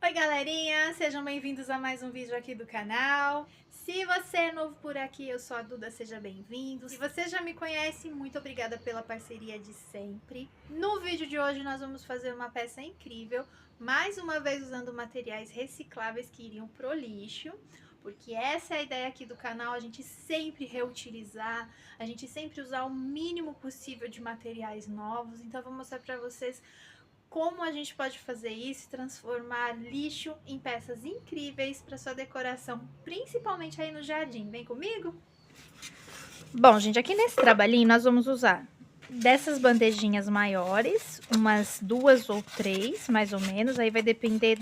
Oi galerinha, sejam bem-vindos a mais um vídeo aqui do canal. Se você é novo por aqui, eu sou a Duda, seja bem-vindo. Se você já me conhece, muito obrigada pela parceria de sempre. No vídeo de hoje nós vamos fazer uma peça incrível, mais uma vez usando materiais recicláveis que iriam pro lixo. Porque essa é a ideia aqui do canal, a gente sempre reutilizar, a gente sempre usar o mínimo possível de materiais novos. Então eu vou mostrar pra vocês como a gente pode fazer isso e transformar lixo em peças incríveis para sua decoração, principalmente aí no jardim. Vem comigo? Bom, gente, aqui nesse trabalhinho nós vamos usar dessas bandejinhas maiores, umas 2 ou 3, mais ou menos, aí vai depender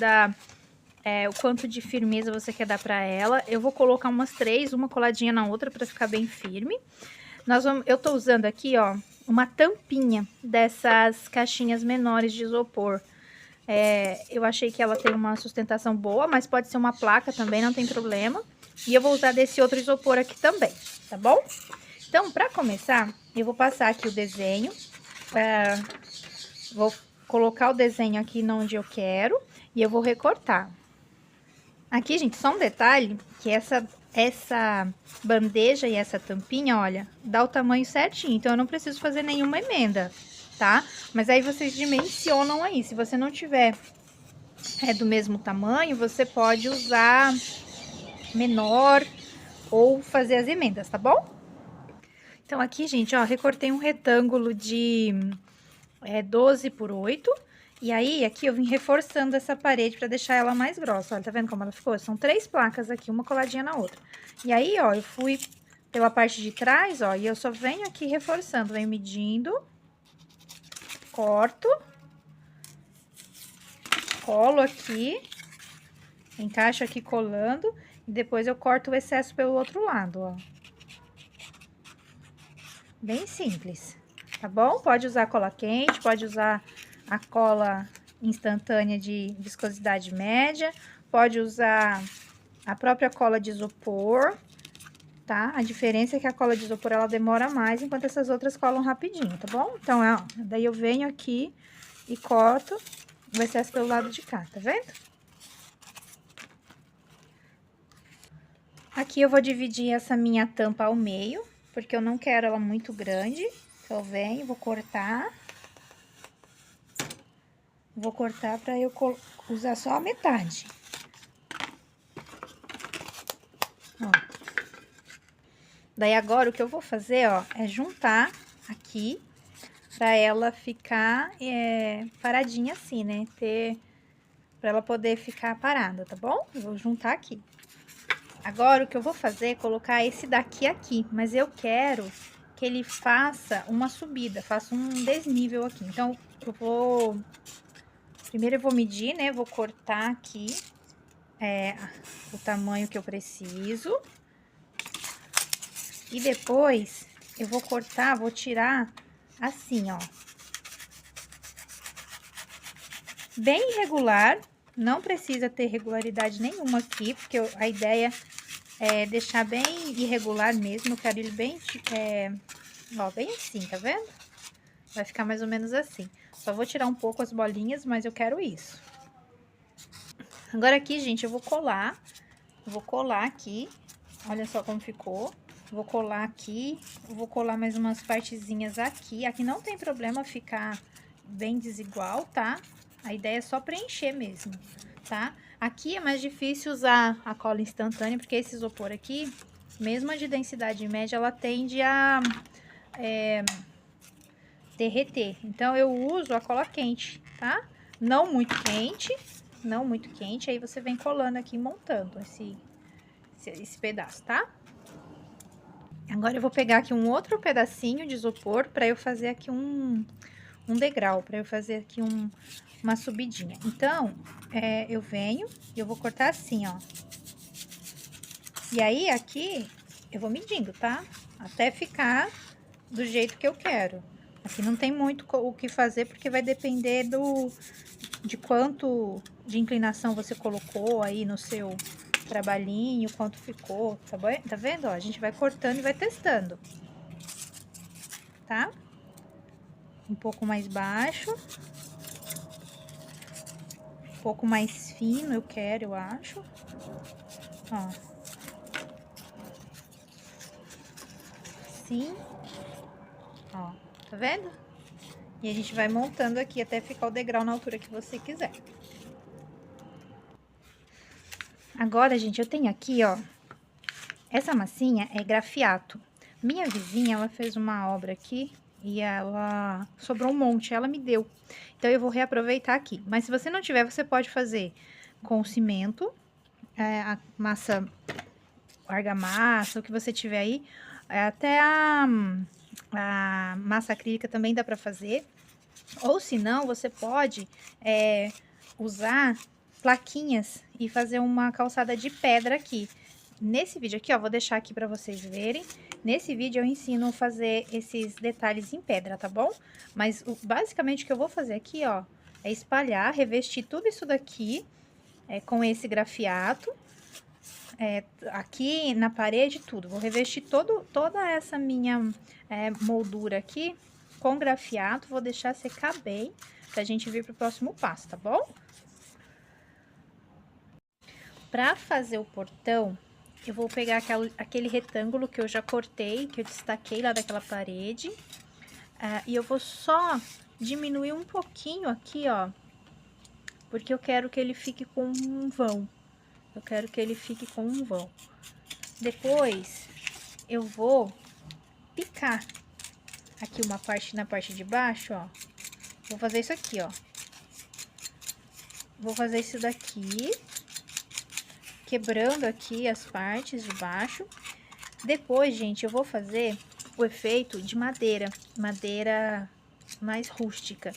o quanto de firmeza você quer dar para ela. Eu vou colocar umas 3, uma coladinha na outra para ficar bem firme. Eu tô usando aqui, ó, uma tampinha dessas caixinhas menores de isopor. Eu achei que ela tem uma sustentação boa, mas pode ser uma placa também, não tem problema. E eu vou usar desse outro isopor aqui também, tá bom? Então, para começar, eu vou passar aqui o desenho. Vou colocar o desenho aqui onde eu quero e eu vou recortar. Aqui, gente, só um detalhe, que essa bandeja e essa tampinha, olha, dá o tamanho certinho, então eu não preciso fazer nenhuma emenda, tá? Mas aí vocês dimensionam aí, se você não tiver do mesmo tamanho, você pode usar menor ou fazer as emendas, tá bom? Então aqui, gente, ó, recortei um retângulo de 12 por 8. E aí, aqui eu vim reforçando essa parede pra deixar ela mais grossa. Olha, tá vendo como ela ficou? São 3 placas aqui, uma coladinha na outra. E aí, ó, eu fui pela parte de trás, ó, e eu só venho aqui reforçando. Venho medindo, corto, colo aqui, encaixo aqui colando, e depois eu corto o excesso pelo outro lado, ó. Bem simples, tá bom? Pode usar cola quente, pode usar a cola instantânea de viscosidade média, pode usar a própria cola de isopor, tá? A diferença é que a cola de isopor ela demora mais, enquanto essas outras colam rapidinho, tá bom? Então, ó, daí eu venho aqui e corto o excesso pelo lado de cá, tá vendo? Aqui eu vou dividir essa minha tampa ao meio, porque eu não quero ela muito grande. Então, eu venho, vou cortar. Vou cortar para eu usar só a metade. Ó. Daí agora o que eu vou fazer, ó, é juntar aqui para ela ficar paradinha assim, né? Para ela poder ficar parada, tá bom? Eu vou juntar aqui. Agora o que eu vou fazer é colocar esse daqui aqui, mas eu quero que ele faça uma subida, faça um desnível aqui. Então primeiro eu vou medir, né? Vou cortar aqui o tamanho que eu preciso. E depois eu vou cortar, vou tirar assim, ó. Bem irregular, não precisa ter regularidade nenhuma aqui, porque a ideia é deixar bem irregular mesmo. Eu quero ele bem, ó, bem assim, tá vendo? Vai ficar mais ou menos assim. Só vou tirar um pouco as bolinhas, mas eu quero isso. Agora aqui, gente, eu vou colar aqui. Olha só como ficou. Vou colar aqui, vou colar mais umas partezinhas aqui. Aqui não tem problema ficar bem desigual, tá? A ideia é só preencher mesmo, tá? Aqui é mais difícil usar a cola instantânea, porque esse isopor aqui, mesmo a de densidade média, ela tende a derreter. Então, eu uso a cola quente, tá? Não muito quente, aí você vem colando aqui, montando esse pedaço, tá? Agora eu vou pegar aqui um outro pedacinho de isopor para eu fazer aqui um degrau, para eu fazer aqui uma subidinha. Então, eu venho e eu vou cortar assim, ó. E aí, aqui, eu vou medindo, tá? Até ficar do jeito que eu quero. Aqui não tem muito o que fazer, porque vai depender de quanto de inclinação você colocou aí no seu trabalhinho, quanto ficou, tá bom? Tá vendo? Ó, a gente vai cortando e vai testando, tá? Um pouco mais baixo. pouco mais fino, eu acho. Ó. Assim. Ó, tá vendo? E a gente vai montando aqui até ficar o degrau na altura que você quiser. Agora, gente, eu tenho aqui, ó, essa massinha é grafiato. Minha vizinha, ela fez uma obra aqui e ela sobrou um monte, ela me deu. Então, eu vou reaproveitar aqui. Mas se você não tiver, você pode fazer com cimento, a massa, argamassa, o que você tiver aí. Até a massa acrílica também dá pra fazer. Ou se não, você pode usar plaquinhas e fazer uma calçada de pedra aqui. Nesse vídeo aqui, ó, vou deixar aqui pra vocês verem. Nesse vídeo eu ensino a fazer esses detalhes em pedra, tá bom? Mas basicamente o que eu vou fazer aqui, ó, é espalhar, revestir tudo isso daqui com esse grafiato. Aqui na parede, tudo. Vou revestir toda essa minha moldura aqui com grafiato. Vou deixar secar bem pra gente vir pro próximo passo, tá bom? Pra fazer o portão, eu vou pegar aquele retângulo que eu já cortei, que eu destaquei lá daquela parede. E eu vou só diminuir um pouquinho aqui, ó, porque eu quero que ele fique com um vão. Eu quero que ele fique com um vão. Depois, eu vou picar aqui uma parte na parte de baixo, ó. Vou fazer isso aqui, ó. Vou fazer isso daqui, quebrando aqui as partes de baixo. Depois, gente, eu vou fazer o efeito de madeira mais rústica.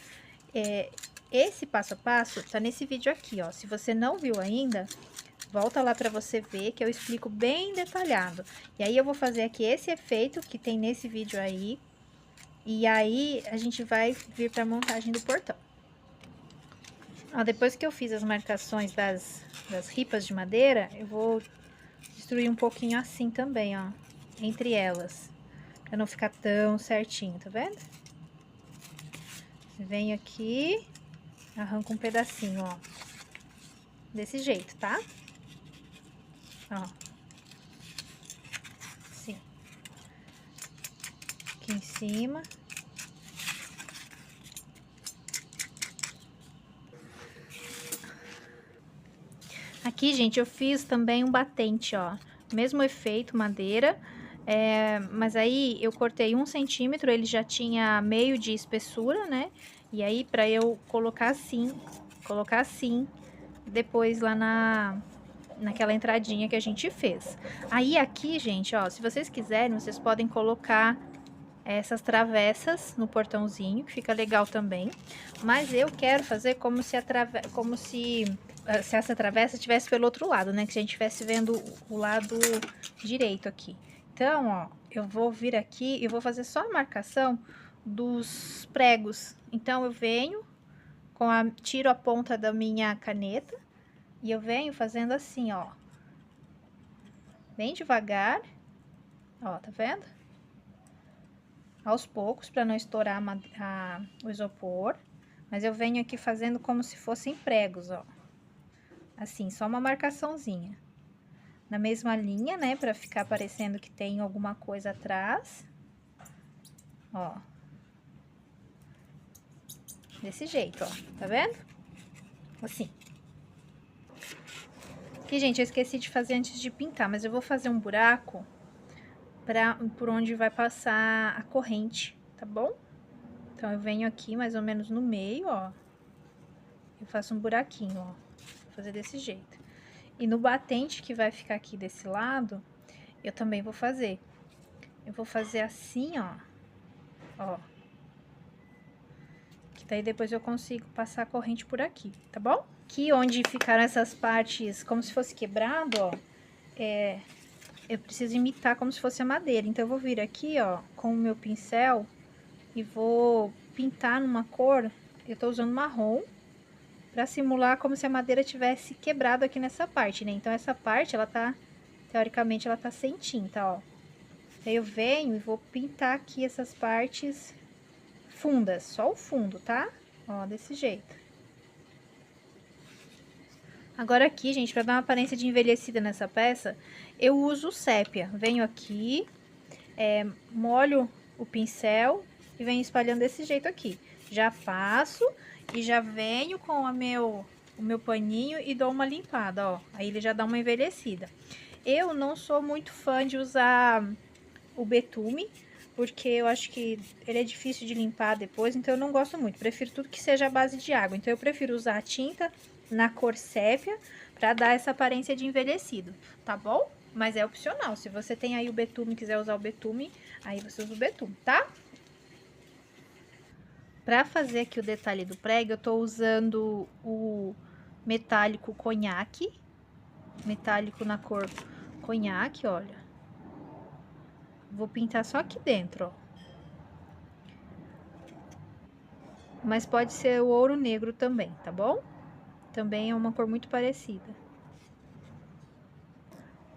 Esse passo a passo tá nesse vídeo aqui, ó. Se você não viu ainda, volta lá pra você ver que eu explico bem detalhado. E aí, eu vou fazer aqui esse efeito que tem nesse vídeo aí. E aí, a gente vai vir pra montagem do portão. Ó, depois que eu fiz as marcações das ripas de madeira, eu vou destruir um pouquinho assim também, ó. Entre elas. Pra não ficar tão certinho, tá vendo? Venho aqui, arranco um pedacinho, ó. Desse jeito, tá? Ó. Assim. Aqui em cima. Aqui, gente, eu fiz também um batente, ó. Mesmo efeito, madeira. Mas aí eu cortei 1 centímetro, ele já tinha meio de espessura, né? E aí, pra eu colocar assim, depois lá naquela entradinha que a gente fez. Aí aqui, gente, ó, se vocês quiserem, vocês podem colocar essas travessas no portãozinho, que fica legal também. Mas eu quero fazer como se essa travessa estivesse pelo outro lado, né? Que se a gente estivesse vendo o lado direito aqui. Então, ó, eu vou vir aqui e vou fazer só a marcação dos pregos. Então, eu venho, tiro a ponta da minha caneta e eu venho fazendo assim, ó. Bem devagar. Ó, tá vendo? Aos poucos, para não estourar o isopor. Mas eu venho aqui fazendo como se fossem pregos, ó. Assim, só uma marcaçãozinha. Na mesma linha, né? Pra ficar parecendo que tem alguma coisa atrás. Ó. Desse jeito, ó. Tá vendo? Assim. Aqui, gente, eu esqueci de fazer antes de pintar, mas eu vou fazer um buraco por onde vai passar a corrente, tá bom? Então, eu venho aqui mais ou menos no meio, ó. Eu faço um buraquinho, ó. Vou fazer desse jeito. E no batente que vai ficar aqui desse lado, eu também vou fazer. Eu vou fazer assim, ó. Ó. Que daí depois eu consigo passar a corrente por aqui, tá bom? Aqui onde ficaram essas partes como se fosse quebrado, ó. Eu preciso imitar como se fosse a madeira. Então, eu vou vir aqui, ó, com o meu pincel e vou pintar numa cor. Eu tô usando marrom. Pra simular como se a madeira tivesse quebrado aqui nessa parte, né? Então, essa parte, ela tá, teoricamente, ela tá sem tinta, ó. Aí, eu venho e vou pintar aqui essas partes fundas, só o fundo, tá? Ó, desse jeito. Agora aqui, gente, pra dar uma aparência de envelhecida nessa peça, eu uso o sépia. Venho aqui, molho o pincel e venho espalhando desse jeito aqui. Já passo e já venho com o meu paninho e dou uma limpada, ó. Aí ele já dá uma envelhecida. Eu não sou muito fã de usar o betume, porque eu acho que ele é difícil de limpar depois, então eu não gosto muito. Prefiro tudo que seja a base de água. Então eu prefiro usar a tinta na cor sépia para dar essa aparência de envelhecido, tá bom? Mas é opcional. Se você tem aí o betume e quiser usar o betume, aí você usa o betume, tá? Para fazer aqui o detalhe do prego, eu tô usando o metálico conhaque, metálico na cor conhaque, olha. Vou pintar só aqui dentro, ó. Mas pode ser o ouro negro também, tá bom? Também é uma cor muito parecida.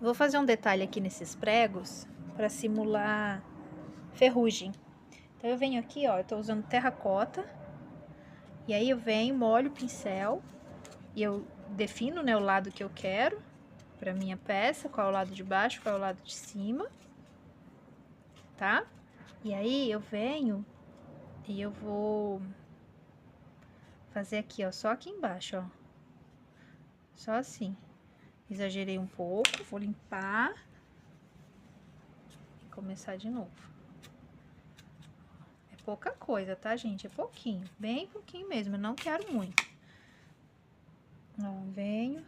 Vou fazer um detalhe aqui nesses pregos para simular ferrugem. Então, eu venho aqui, ó, eu tô usando terracota. E aí, eu venho, molho o pincel. E eu defino, né, o lado que eu quero pra minha peça. Qual é o lado de baixo, qual é o lado de cima. Tá? E aí, eu venho e eu vou fazer aqui, ó, só aqui embaixo, ó. Só assim. Exagerei um pouco, vou limpar. E começar de novo. É pouca coisa, tá, gente? É pouquinho, bem pouquinho mesmo, eu não quero muito. Ó, venho,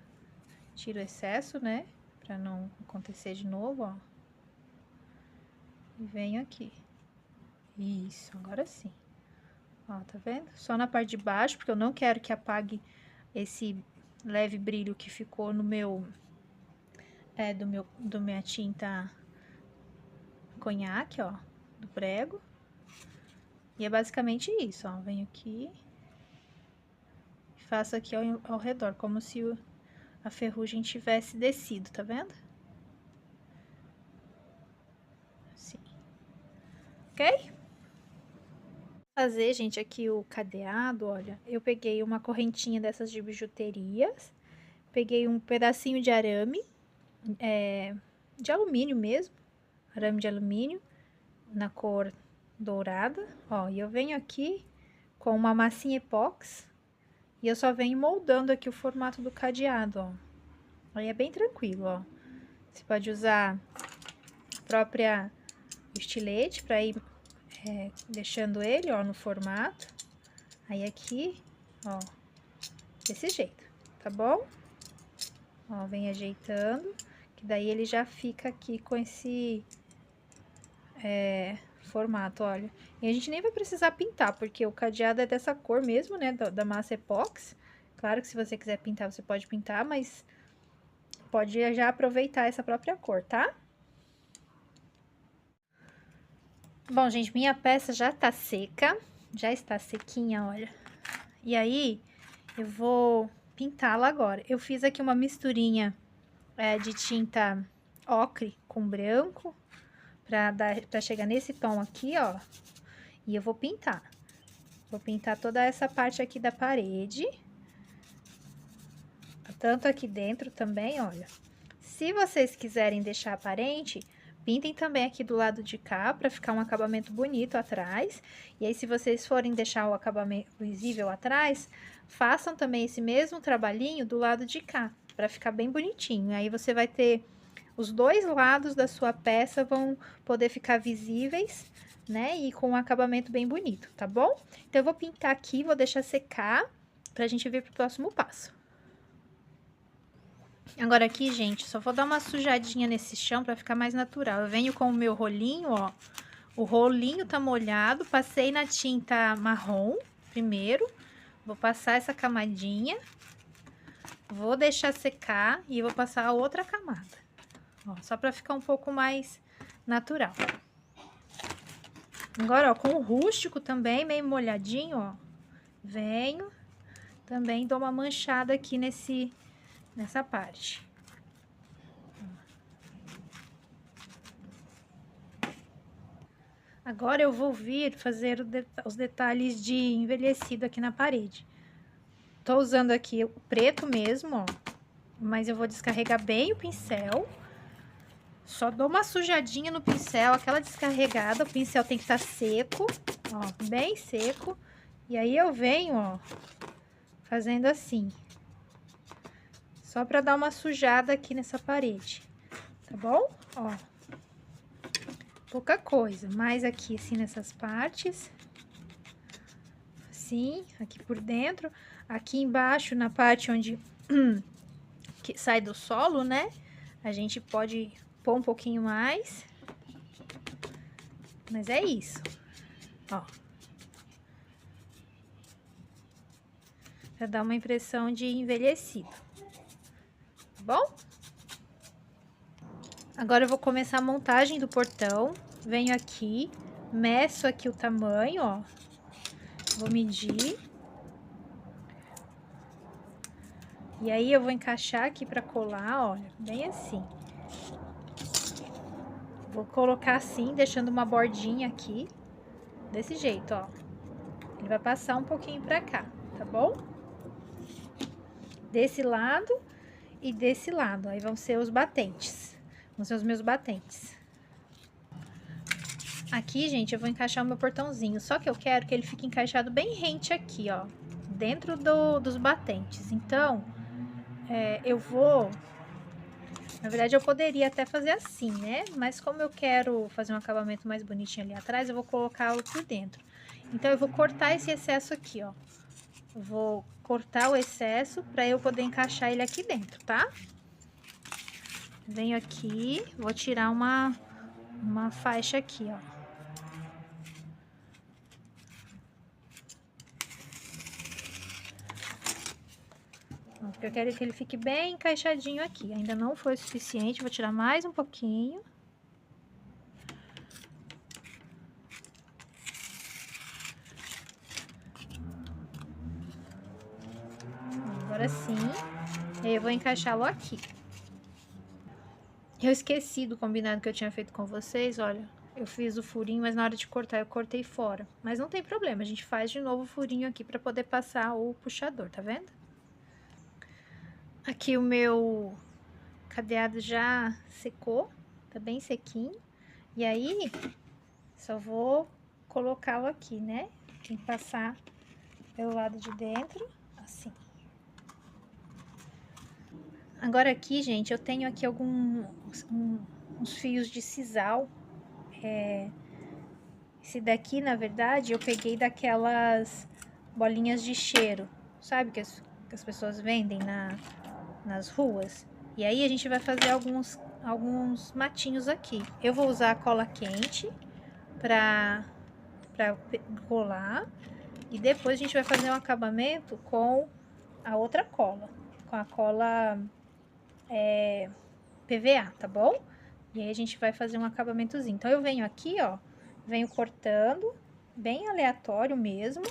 tiro o excesso, né? Pra não acontecer de novo, ó. E venho aqui. Isso, agora sim. Ó, tá vendo? Só na parte de baixo, porque eu não quero que apague esse leve brilho que ficou no meu... do minha tinta conhaque, ó, do prego. E é basicamente isso, ó. Venho aqui e faço aqui ao redor, como se a ferrugem tivesse descido, tá vendo? Assim. Ok? Fazer, gente, aqui o cadeado, olha, eu peguei uma correntinha dessas de bijuterias, peguei um pedacinho de arame, de alumínio mesmo, arame de alumínio, na cor dourada, ó, e eu venho aqui com uma massinha epóxi, e eu só venho moldando aqui o formato do cadeado, ó. Aí é bem tranquilo, ó. Você pode usar a própria estilete pra ir deixando ele, ó, no formato. Aí aqui, ó, desse jeito, tá bom? Ó, vem ajeitando, que daí ele já fica aqui com esse formato, olha. E a gente nem vai precisar pintar, porque o cadeado é dessa cor mesmo, né, da massa epóxi. Claro que se você quiser pintar, você pode pintar, mas pode já aproveitar essa própria cor, tá? Bom, gente, minha peça já tá seca, já está sequinha, olha. E aí, eu vou pintá-la agora. Eu fiz aqui uma misturinha de tinta ocre com branco, pra chegar nesse tom aqui, ó. E eu vou pintar. Vou pintar toda essa parte aqui da parede. Tanto aqui dentro também, olha. Se vocês quiserem deixar aparente, pintem também aqui do lado de cá, pra ficar um acabamento bonito atrás. E aí, se vocês forem deixar o acabamento visível atrás, façam também esse mesmo trabalhinho do lado de cá, pra ficar bem bonitinho. Aí, você vai ter... Os dois lados da sua peça vão poder ficar visíveis, né? E com um acabamento bem bonito, tá bom? Então, eu vou pintar aqui, vou deixar secar pra gente vir pro próximo passo. Agora aqui, gente, só vou dar uma sujadinha nesse chão pra ficar mais natural. Eu venho com o meu rolinho, ó. O rolinho tá molhado, passei na tinta marrom primeiro. Vou passar essa camadinha. Vou deixar secar e vou passar a outra camada. Ó, só pra ficar um pouco mais natural. Agora, ó, com o rústico também, meio molhadinho, ó. Venho, também dou uma manchada aqui nessa parte. Agora, eu vou vir fazer os detalhes de envelhecido aqui na parede. Tô usando aqui o preto mesmo, ó. mas eu vou descarregar bem o pincel. Só dou uma sujadinha no pincel, aquela descarregada. O pincel tem que estar seco, ó, bem seco. E aí eu venho, ó, fazendo assim. Só pra dar uma sujada aqui nessa parede, tá bom? Ó, pouca coisa, mais aqui assim nessas partes. Assim, aqui por dentro. Aqui embaixo, na parte onde que sai do solo, né? A gente pode pôr um pouquinho mais. Mas é isso, ó. Pra dar uma impressão de envelhecido, tá bom? Agora eu vou começar a montagem do portão. Venho aqui, meço aqui o tamanho, ó. Vou medir. E aí eu vou encaixar aqui pra colar, olha, bem assim. Vou colocar assim, deixando uma bordinha aqui, desse jeito, ó. Ele vai passar um pouquinho pra cá, tá bom? Desse lado e desse lado, aí vão ser os batentes. Vão ser os meus batentes. Aqui, gente, eu vou encaixar o meu portãozinho, só que eu quero que ele fique encaixado bem rente aqui, ó, dentro dos batentes. Então, eu vou... Na verdade, eu poderia até fazer assim, né? Mas como eu quero fazer um acabamento mais bonitinho ali atrás, eu vou colocá-lo por dentro. Então, eu vou cortar esse excesso aqui, ó. Eu vou cortar o excesso pra eu poder encaixar ele aqui dentro, tá? Venho aqui, vou tirar uma faixa aqui, ó. Porque eu quero que ele fique bem encaixadinho aqui. Ainda não foi o suficiente, vou tirar mais um pouquinho. Agora sim. E aí eu vou encaixá-lo aqui. Eu esqueci do combinado que eu tinha feito com vocês, olha. Eu fiz o furinho, mas na hora de cortar eu cortei fora. Mas não tem problema, a gente faz de novo o furinho aqui pra poder passar o puxador, tá vendo? Aqui o meu cadeado já secou, tá bem sequinho. E aí, só vou colocá-lo aqui, né? Tem que passar pelo lado de dentro, assim. Agora aqui, gente, eu tenho aqui uns fios de sisal. Esse daqui, na verdade, eu peguei daquelas bolinhas de cheiro, sabe? Que as pessoas vendem nas ruas. E aí, a gente vai fazer alguns matinhos aqui. Eu vou usar a cola quente pra colar. E depois a gente vai fazer um acabamento com a outra cola. Com a cola PVA, tá bom? E aí, a gente vai fazer um acabamentozinho. Então, eu venho aqui, ó. Venho cortando, bem aleatório mesmo.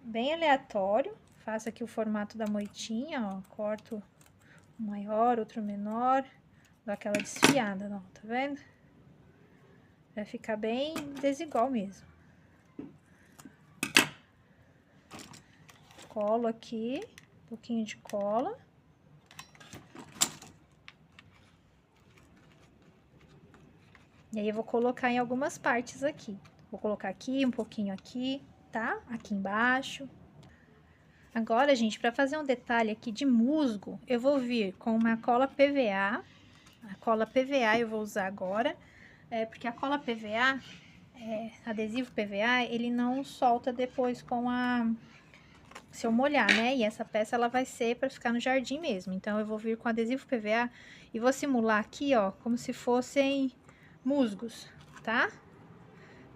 Bem aleatório. Faço aqui o formato da moitinha, ó. Corto um maior, outro menor. Dou aquela desfiada, ó. Tá vendo? Vai ficar bem desigual mesmo. Colo aqui, um pouquinho de cola. E aí, eu vou colocar em algumas partes aqui. Vou colocar aqui, um pouquinho aqui, tá? Aqui embaixo. Agora, gente, para fazer um detalhe aqui de musgo, eu vou vir com uma cola PVA. A cola PVA eu vou usar agora, porque a cola PVA, adesivo PVA, ele não solta depois se eu molhar, né? E essa peça, ela vai ser para ficar no jardim mesmo. Então, eu vou vir com adesivo PVA e vou simular aqui, ó, como se fossem musgos, tá?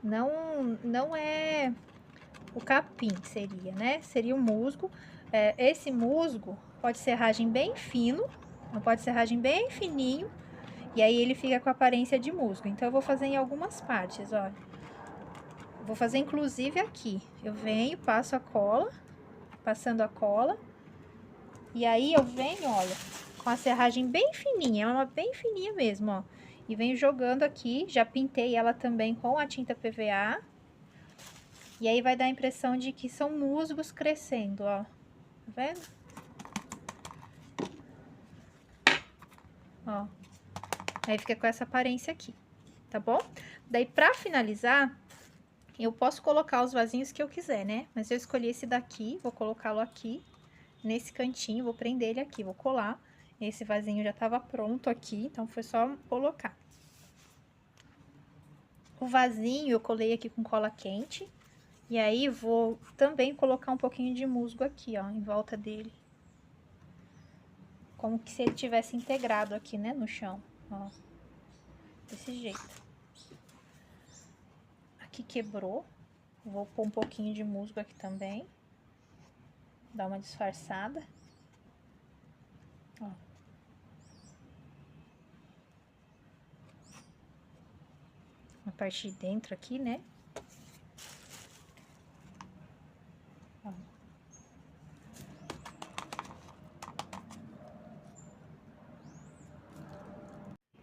Não é o capim, seria, né? Seria o musgo. Esse musgo pode ser serragem bem fino, não pode ser serragem bem fininho, e aí ele fica com a aparência de musgo. Então, eu vou fazer em algumas partes, olha. Vou fazer inclusive aqui. Eu venho, passo a cola, passando a cola, e aí eu venho, olha, com a serragem bem fininha, uma bem fininha mesmo, ó. E venho jogando aqui, já pintei ela também com a tinta PVA. E aí, vai dar a impressão de que são musgos crescendo, ó. Tá vendo? ó. Aí fica com essa aparência aqui, tá bom? Daí, pra finalizar, eu posso colocar os vasinhos que eu quiser, né? Mas eu escolhi esse daqui, vou colocá-lo aqui, nesse cantinho, vou prender ele aqui, vou colar. Esse vasinho já tava pronto aqui, então foi só colocar. O vasinho eu colei aqui com cola quente. E aí, vou também colocar um pouquinho de musgo aqui, ó, em volta dele. Como que se ele tivesse integrado aqui, né, no chão, ó. Desse jeito. Aqui quebrou. Vou pôr um pouquinho de musgo aqui também. Dar uma disfarçada. Ó. A parte de dentro aqui, né? Ó.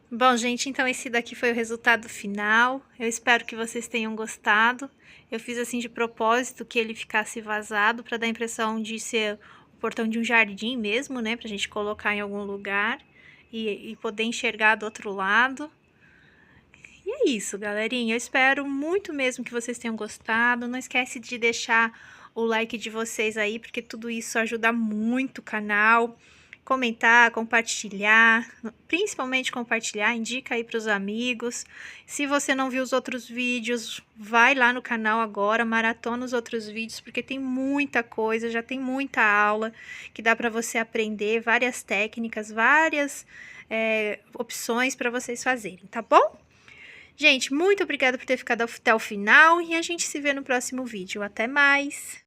Bom, gente, então esse daqui foi o resultado final. Eu espero que vocês tenham gostado. Eu fiz assim de propósito que ele ficasse vazado para dar a impressão de ser o portão de um jardim mesmo, né? Pra gente colocar em algum lugar e poder enxergar do outro lado. E é isso, galerinha. Eu espero muito mesmo que vocês tenham gostado. Não esquece de deixar o like de vocês aí, porque tudo isso ajuda muito o canal. Comentar, compartilhar, principalmente compartilhar, indica aí para os amigos. Se você não viu os outros vídeos, vai lá no canal agora, maratona os outros vídeos, porque tem muita coisa, já tem muita aula que dá para você aprender, várias técnicas, várias opções para vocês fazerem, tá bom? Gente, muito obrigada por ter ficado até o final e a gente se vê no próximo vídeo. Até mais!